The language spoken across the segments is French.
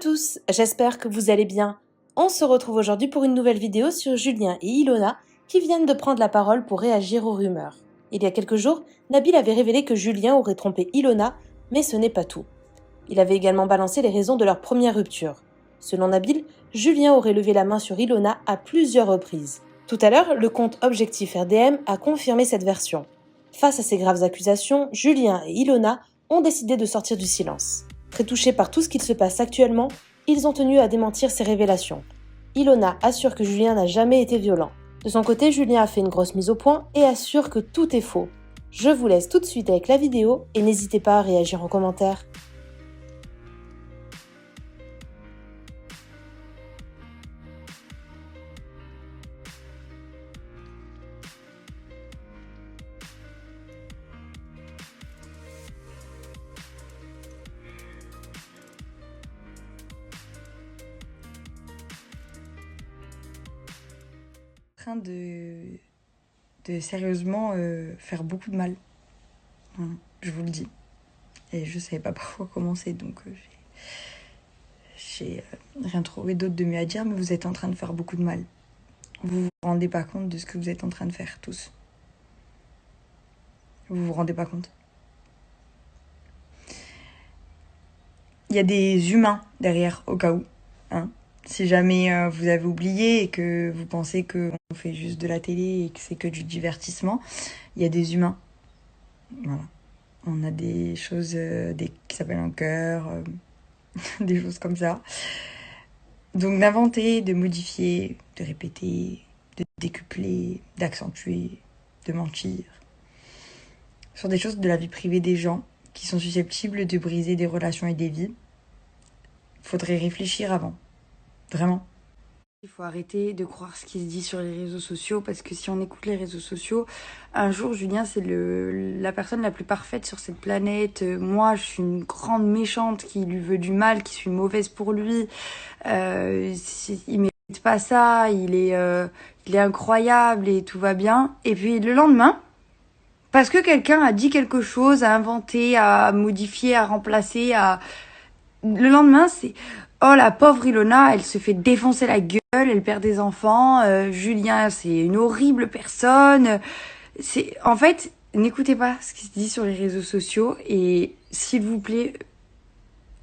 tous, j'espère que vous allez bien. On se retrouve aujourd'hui pour une nouvelle vidéo sur Julien et Ilona qui viennent de prendre la parole pour réagir aux rumeurs. Il y a quelques jours, Nabil avait révélé que Julien aurait trompé Ilona, mais ce n'est pas tout. Il avait également balancé les raisons de leur première rupture. Selon Nabil, Julien aurait levé la main sur Ilona à plusieurs reprises. Tout à l'heure, le compte Objectif RDM a confirmé cette version. Face à ces graves accusations, Julien et Ilona ont décidé de sortir du silence. Très touchés par tout ce qu'il se passe actuellement, ils ont tenu à démentir ces révélations. Ilona assure que Julien n'a jamais été violent. De son côté, Julien a fait une grosse mise au point et assure que tout est faux. Je vous laisse tout de suite avec la vidéo et n'hésitez pas à réagir en commentaire. Train de sérieusement faire beaucoup de mal. Je vous le dis. Et je savais pas par quoi commencer, donc j'ai rien trouvé d'autre de mieux à dire, mais vous êtes en train de faire beaucoup de mal. Vous vous rendez pas compte de ce que vous êtes en train de faire, tous. Vous vous rendez pas compte. Il y a des humains derrière, au cas où. Si jamais vous avez oublié et que vous pensez qu'on fait juste de la télé et que c'est que du divertissement, il y a des humains. Voilà. On a des choses qui s'appellent un cœur, des choses comme ça. Donc d'inventer, de modifier, de répéter, de décupler, d'accentuer, de mentir. Sur des choses de la vie privée des gens qui sont susceptibles de briser des relations et des vies. Il faudrait réfléchir avant. Vraiment. Il faut arrêter de croire ce qui se dit sur les réseaux sociaux, parce que si on écoute les réseaux sociaux, un jour Julien c'est la personne la plus parfaite sur cette planète. Moi je suis une grande méchante qui lui veut du mal, qui suis mauvaise pour lui. Il mérite pas ça, il est incroyable et tout va bien. Et puis le lendemain, parce que quelqu'un a dit quelque chose, a inventé, a modifié, a remplacé, le lendemain c'est... Oh, la pauvre Ilona, elle se fait défoncer la gueule, elle perd des enfants. Julien, c'est une horrible personne. En fait, n'écoutez pas ce qui se dit sur les réseaux sociaux et s'il vous plaît,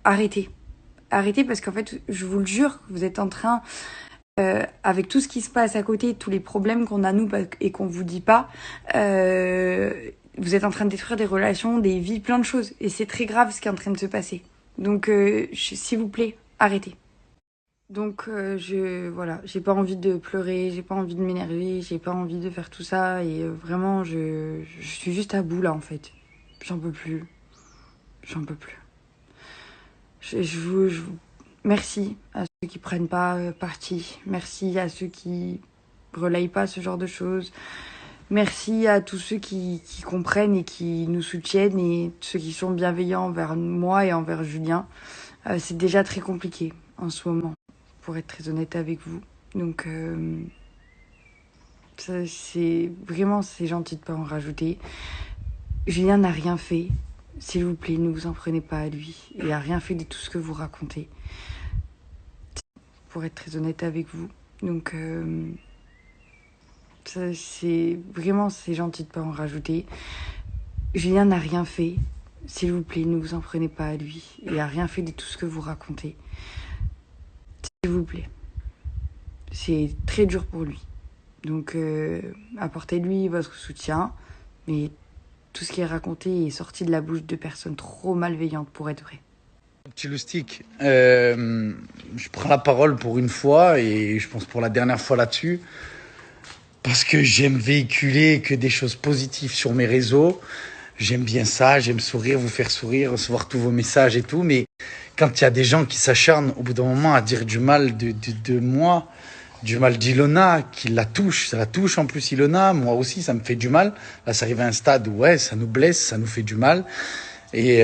arrêtez. Arrêtez parce qu'en fait, je vous le jure, vous êtes en train, avec tout ce qui se passe à côté, tous les problèmes qu'on a nous et qu'on vous dit pas, vous êtes en train de détruire des relations, des vies, plein de choses. Et c'est très grave ce qui est en train de se passer. Donc, s'il vous plaît, arrêtez. Donc voilà, j'ai pas envie de pleurer, j'ai pas envie de m'énerver, j'ai pas envie de faire tout ça et vraiment je suis juste à bout là en fait. J'en peux plus. J'en peux plus. Merci à ceux qui prennent pas parti. Merci à ceux qui relayent pas ce genre de choses. Merci à tous ceux qui comprennent et qui nous soutiennent et ceux qui sont bienveillants envers moi et envers Julien. C'est déjà très compliqué en ce moment, pour être très honnête avec vous. Donc, c'est gentil de pas en rajouter. Julien n'a rien fait. S'il vous plaît, ne vous en prenez pas à lui. Il n'a rien fait de tout ce que vous racontez. Pour être très honnête avec vous. Donc, c'est gentil de pas en rajouter. Julien n'a rien fait. S'il vous plaît, ne vous en prenez pas à lui. Il n'a rien fait de tout ce que vous racontez. S'il vous plaît. C'est très dur pour lui. Donc, apportez-lui votre soutien. Mais tout ce qui est raconté est sorti de la bouche de personnes trop malveillantes pour être vrai. Petit Loustic, je prends la parole pour une fois et je pense pour la dernière fois là-dessus. Parce que j'aime véhiculer que des choses positives sur mes réseaux. J'aime bien ça, j'aime sourire, vous faire sourire, recevoir tous vos messages et tout. Mais quand il y a des gens qui s'acharnent au bout d'un moment à dire du mal de moi, du mal d'Ilona, qui la touche, ça la touche en plus Ilona, moi aussi ça me fait du mal. Là ça arrive à un stade où ouais, ça nous blesse, ça nous fait du mal. Et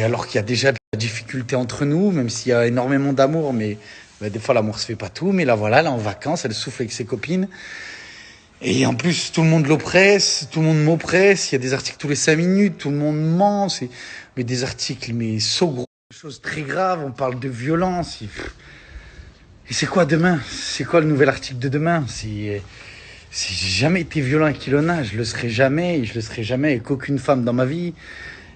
alors qu'il y a déjà de la difficulté entre nous, même s'il y a énormément d'amour, mais des fois l'amour se fait pas tout. Mais là voilà, là en vacances, elle souffle avec ses copines. Et en plus, tout le monde l'oppresse, tout le monde m'oppresse. Il y a des articles tous les 5 minutes, tout le monde ment. Mais des articles, mais saugreaux. choses très graves, on parle de violence. Et c'est quoi demain? C'est quoi le nouvel article de demain? Si j'ai jamais été violent avec Ilona, je le serai jamais, et je le serai jamais avec aucune femme dans ma vie.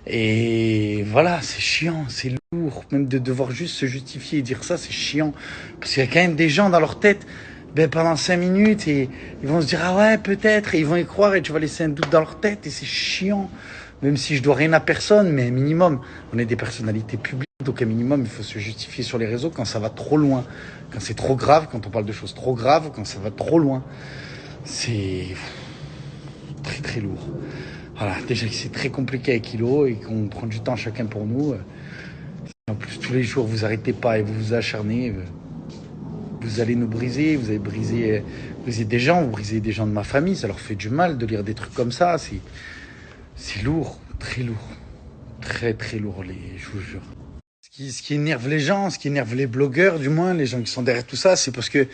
Et voilà, c'est chiant, c'est lourd. Même de devoir juste se justifier et dire ça, c'est chiant. Parce qu'il y a quand même des gens dans leur tête, pendant 5 minutes, et ils vont se dire, ah ouais, peut-être, et ils vont y croire, et tu vas laisser un doute dans leur tête, et c'est chiant. Même si je dois rien à personne, mais un minimum, on est des personnalités publiques, donc un minimum, il faut se justifier sur les réseaux quand ça va trop loin. Quand c'est trop grave, quand on parle de choses trop graves, quand ça va trop loin. C'est très très lourd. Voilà, déjà que c'est très compliqué avec Hilo et qu'on prend du temps chacun pour nous. En plus, tous les jours, vous arrêtez pas et vous vous acharnez. Vous allez nous briser, vous allez briser des gens, vous brisez des gens de ma famille. Ça leur fait du mal de lire des trucs comme ça. C'est lourd, très lourd. Très très lourd, je vous jure. Ce qui énerve les gens, ce qui énerve les blogueurs, du moins, les gens qui sont derrière tout ça, c'est parce que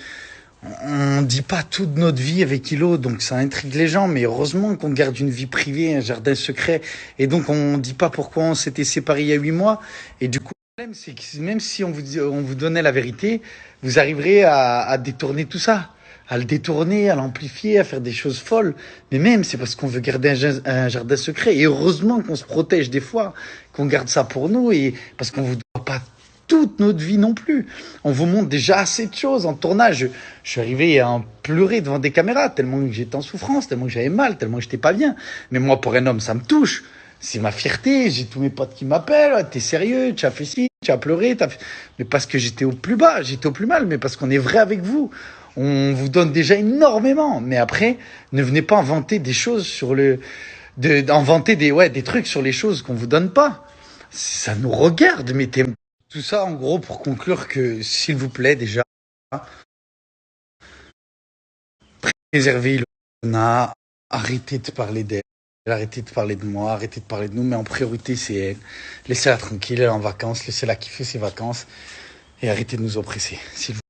on dit pas toute notre vie avec Hilo, donc ça intrigue les gens, mais heureusement qu'on garde une vie privée, un jardin secret, et donc on dit pas pourquoi on s'était séparés il y a 8 mois, et du coup, le problème, c'est que même si on vous donnait la vérité, vous arriverez à détourner tout ça, à le détourner, à l'amplifier, à faire des choses folles, mais même, c'est parce qu'on veut garder un jardin secret, et heureusement qu'on se protège des fois, qu'on garde ça pour nous, et parce qu'on vous doit pas toute notre vie non plus. On vous montre déjà assez de choses en tournage. Je suis arrivé à en pleurer devant des caméras, tellement que j'étais en souffrance, tellement que j'avais mal, tellement que j'étais pas bien. Mais moi, pour un homme, ça me touche. C'est ma fierté. J'ai tous mes potes qui m'appellent. T'es sérieux? Tu as fait ci, tu as pleuré. Mais parce que j'étais au plus bas, j'étais au plus mal, mais parce qu'on est vrai avec vous. On vous donne déjà énormément. Mais après, ne venez pas inventer des choses inventer des trucs sur les choses qu'on vous donne pas. Ça nous regarde, mais tout ça, en gros, pour conclure que, s'il vous plaît, déjà, préservez Ilona, arrêtez de parler d'elle, arrêtez de parler de moi, arrêtez de parler de nous, mais en priorité, c'est elle. Laissez-la tranquille, elle est en vacances, laissez-la kiffer ses vacances, et arrêtez de nous oppresser, s'il vous plaît.